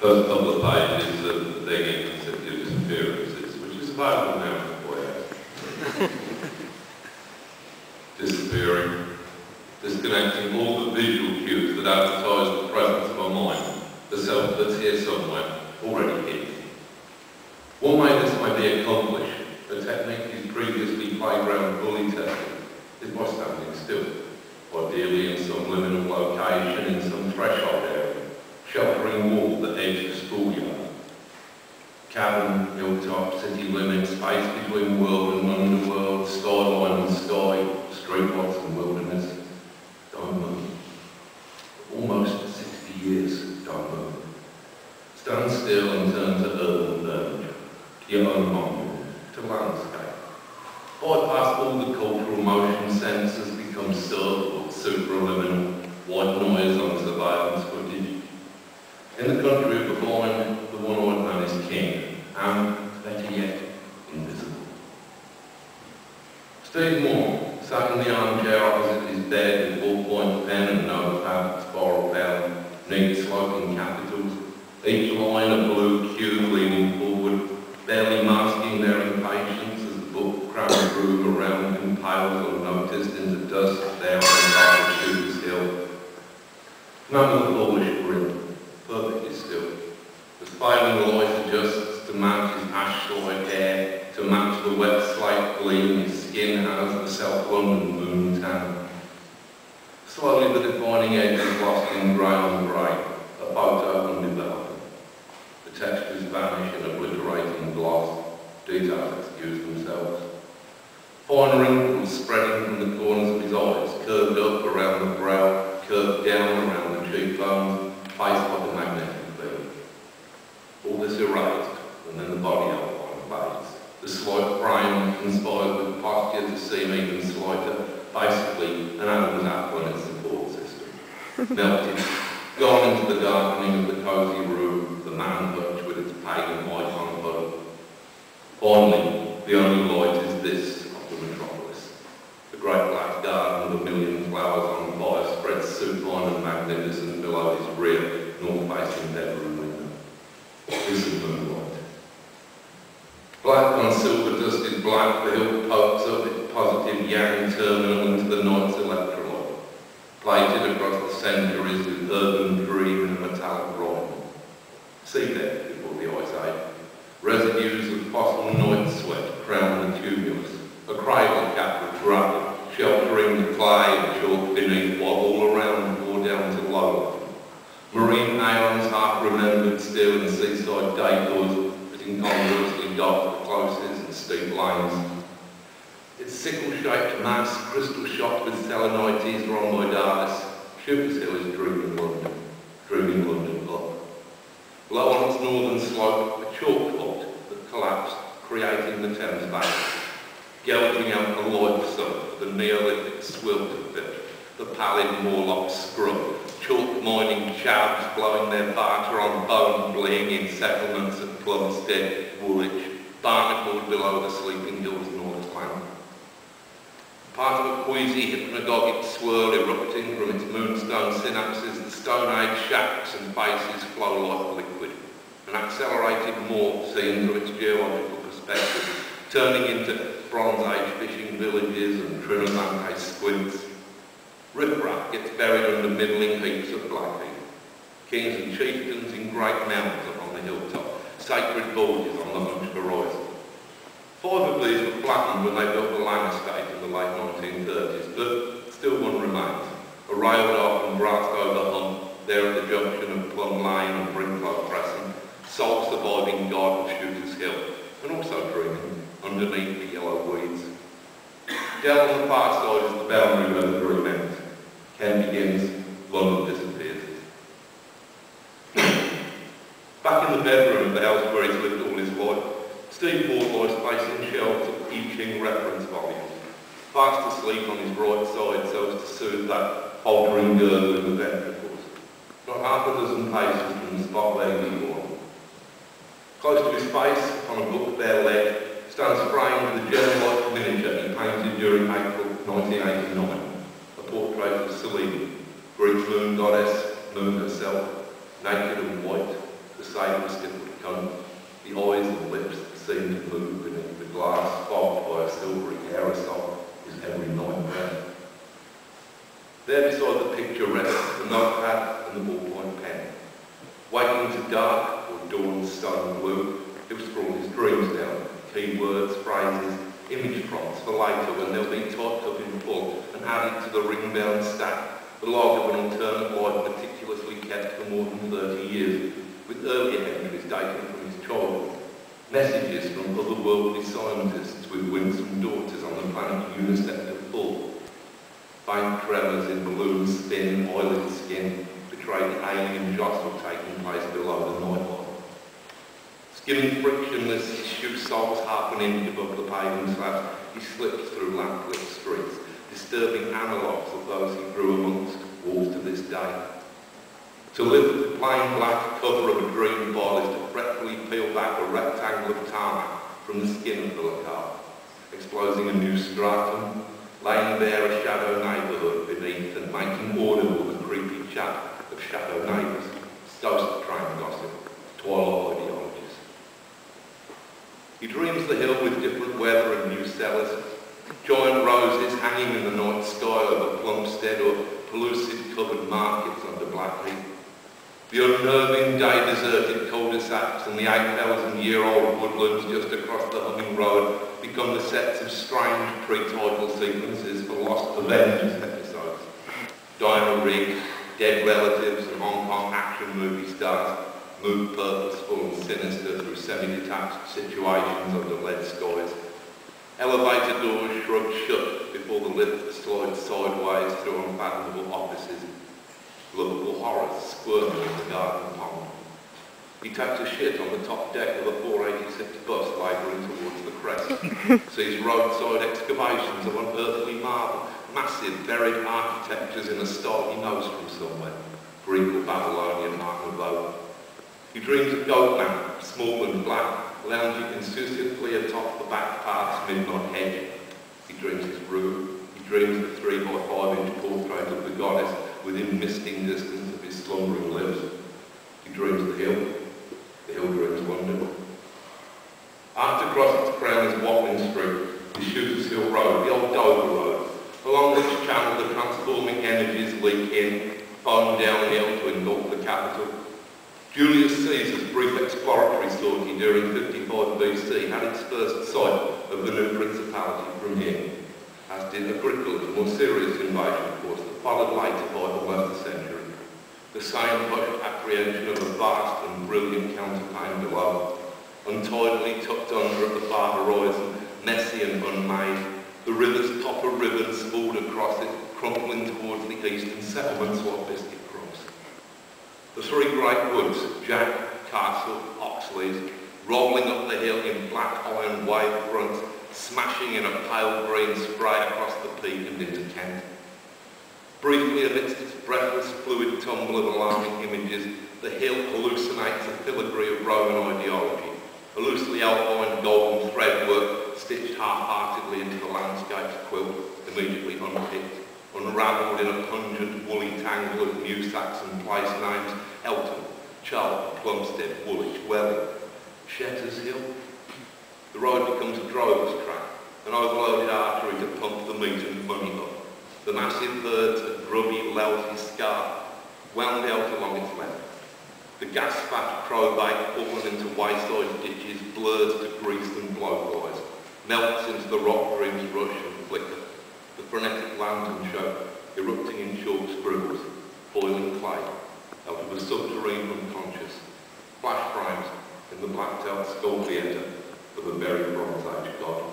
first couple of pages of the thing in City of Disappearances, which is available now for you. Disappearing, disconnecting all the visual cues that advertise the presence of a mind, the self that's here somewhere, already here. One way this may be accomplished, a technique is previously playground bully tested, is by standing still, ideally in some liminal location in some threshold area, sheltering wall that edges the schoolyard. Cabin, hilltop, city limits, space between world and underworld, skyline and sky, streetlights and wilderness. Don't move. Almost 60 years, don't move. Stand still and turn to urban furniture, to your own home, to landscape. Bypass all the cultural motion sensors, become subtle, supraliminal, white noise on surveillance footage. In the country of the blind, the one-eyed man is king, and, better yet, invisible. Steve Moore sat in the armchair opposite his bed with ballpoint pen and notepad, spiral bound, neat sloping capitals, each line a blue cube leaning forward, barely masking their impatience as the book crammed through around him, pales unnoticed into dust there on the top of Shooter's Hill. Man with a bullish grin, perfectly still. The failing light adjusts to match his ash-dyed hair, to match the wet slate gleam his skin has the South London moon tan. Slowly the defining edge is lost in grey on grey, a photo undeveloped. The textures vanish in obliterating gloss, details excuse themselves. Fine wrinkles spreading from the corners of his eyes, curved up around the brow, curved down around the cheekbones, face like a magnetic field. All this erased, and then the body outline fades. The slight frame conspired with posture to seem even slighter, basically an Adam's apple in its support system. Melted, gone into the darkening of the cosy room, the man hutch with its pagan icon above. Finally, the only light is this of the metropolis. The great black garden with a million flowers on fire spreads supine and magnificent below his rear, north-facing bedroom window. This is moonlight. Black on silver dusted black, the hill pokes up its positive yang terminal into the night's electrolyte, plated across the centuries with urban dream and a metallic rhyme. See there, before the ice age, residues of fossil night sweat crown the tumulus, a cradle cap of gravel, sheltering the clay and chalk beneath while all around pour down to lowland. Marine aeons half remembered still in seaside decors that incongruously dot the closes and steep lanes. Its sickle-shaped mass, crystal shot with selenites run by darkness, Shooter's Hill is drooping London up. Low on its northern slope, a chalk fault that collapsed, creating the Thames Valley, gouging out the light sun, the Neolithic swilterfish, the pallid Morlock scrub, chalk mining chavs blowing their barter on bone bling in settlements at Plumstead, Woolwich, barnacled below the sleeping hills north flank. Part of a queasy hypnagogic swirl erupting from its moonstone synapses, the Stone Age shacks and bases flow like liquid, an accelerated morph seen through its geological perspective, turning into Bronze Age fishing villages and Trinidad squints. Riffraff gets buried under middling heaps of blackheath. Kings and chieftains in great mounds up on the hilltop, sacred bulges on the hunched horizon. 5 of these were flattened when they built the Lang estate in the late 1930s, but still one remains, a railed off and brassed over hump there at the junction of Plum Lane and Brinklow Crescent, sole surviving guide of Shooter's Hill, and also dreaming underneath the yellow weeds. Down on the far side is the boundary where the dream ends. Ken begins, London disappears. Back in the bedroom of the house where he's lived all his life, Steve Moore lies facing shelves of King reference volumes, fast asleep on his right side so as to soothe that faltering gurgle in the ventricles. Not half a dozen paces from the spot where he was born. Close to his face, on a book bare leg, stands framed the gem-like miniature he painted during April 1989, a portrait of Selene, Greek moon goddess, moon herself, naked and white, the same stippled coat, the eyes and lips that seem to move beneath the glass, fogged by a silvery aerosol, is every nightmare. There beside the picture rests the notepad and the ballpoint pen. Waiting to dark or dawn stone blue, he'll scrawl his dreams down, keywords, phrases, image prompts for later when they'll be typed up in full and added to the ring-bound stack, the log of an alternate life meticulously kept for more than 30 years, with earlier entries dating from his childhood. Messages from otherworldly scientists with winsome daughters on the planet Unisector full. Faint tremors in balloon spin, oily skin, betray the alien jostle taking place below the nightline. Skimming frictionless, his shoe soles half an inch above the paving slabs, he slips through lamplit streets, disturbing analogues of those he grew amongst, walks to this day. To lift the plain black cover of a dream file is to fretfully peel back a rectangle of tarmac from the skin of the locale, exposing a new stratum, laying bare a shadow neighbourhood beneath and making audible the creepy chat of shadow neighbours, ghost train gossip, twilight ideologies. He dreams the hill with different weather and new cellars, giant roses hanging in the night sky over Plumstead or pellucid covered markets under Blackheath. The unnerving day-deserted cul-de-sacs and the 8,000-year-old woodlands just across the humming road become the sets of strange pre-title sequences for Lost Avengers episodes. Diana Rigg, dead relatives and Hong Kong action movie stars move purposeful and sinister through semi-detached situations under lead skies. Elevator doors shrug shut before the lift slides sideways through unfathomable offices. Lovable horrors squirming in the garden pond. He takes a shit on the top deck of a 486 bus labouring towards the crest. Sees roadside excavations of unearthly marble, massive buried architectures in a style he knows from somewhere, Greek or Babylonian Art Nouveau. He dreams of Goatman, small and black, lounging insouciantly atop the back path's midnight hedge. He dreams his room. He dreams the 3 by 5 inch portrait of the goddess within misting distance of his slumbering lips. He dreams the hill dreams London. After crossing its crown is Watling Street, the Shooters Hill Road, the old Dover Road, along which channel the transforming energies leak in, foam downhill to engulf the capital. Julius Caesar's brief exploratory sortie during 55 BC had its first sight of the new principality from here, as did Agricola's more serious invasion force that followed later by almost a century. The same hushed apprehension of a vast and brilliant counterpane below, untidily tucked under at the far horizon, messy and unmade, the river's copper ribbon spooled across it, crumpling towards the eastern settlements like biscuit crumbs. The 3 great woods, Jack, Castle, Oxley's, rolling up the hill in black iron wave fronts, smashing in a pale green spray across the peak and into Kent. Briefly amidst its breathless, fluid tumble of alarming images, the hill hallucinates a filigree of Roman ideology, a loosely outlined golden threadwork stitched half-heartedly into the landscape's quilt, immediately unpicked, unravelled in a pungent, woolly tangle of New Saxon place names: Elton, Charlton, Plumstead, Woolwich, Welling, Shetter's Hill. The road becomes a drover's track, an overloaded artery to pump the meat and money up. The massive herds of grubby, lousy scarf wound out along its length. The gas-fat crowbait fallen into wayside ditches, blurs to grease and blowflies, melts into the rock dream's rush and flicker. The frenetic lantern show, erupting in chalk scribbles, boiling clay, out of a subterranean unconscious, flash frames in the blacked-out skull theatre of a buried Bronze Age god.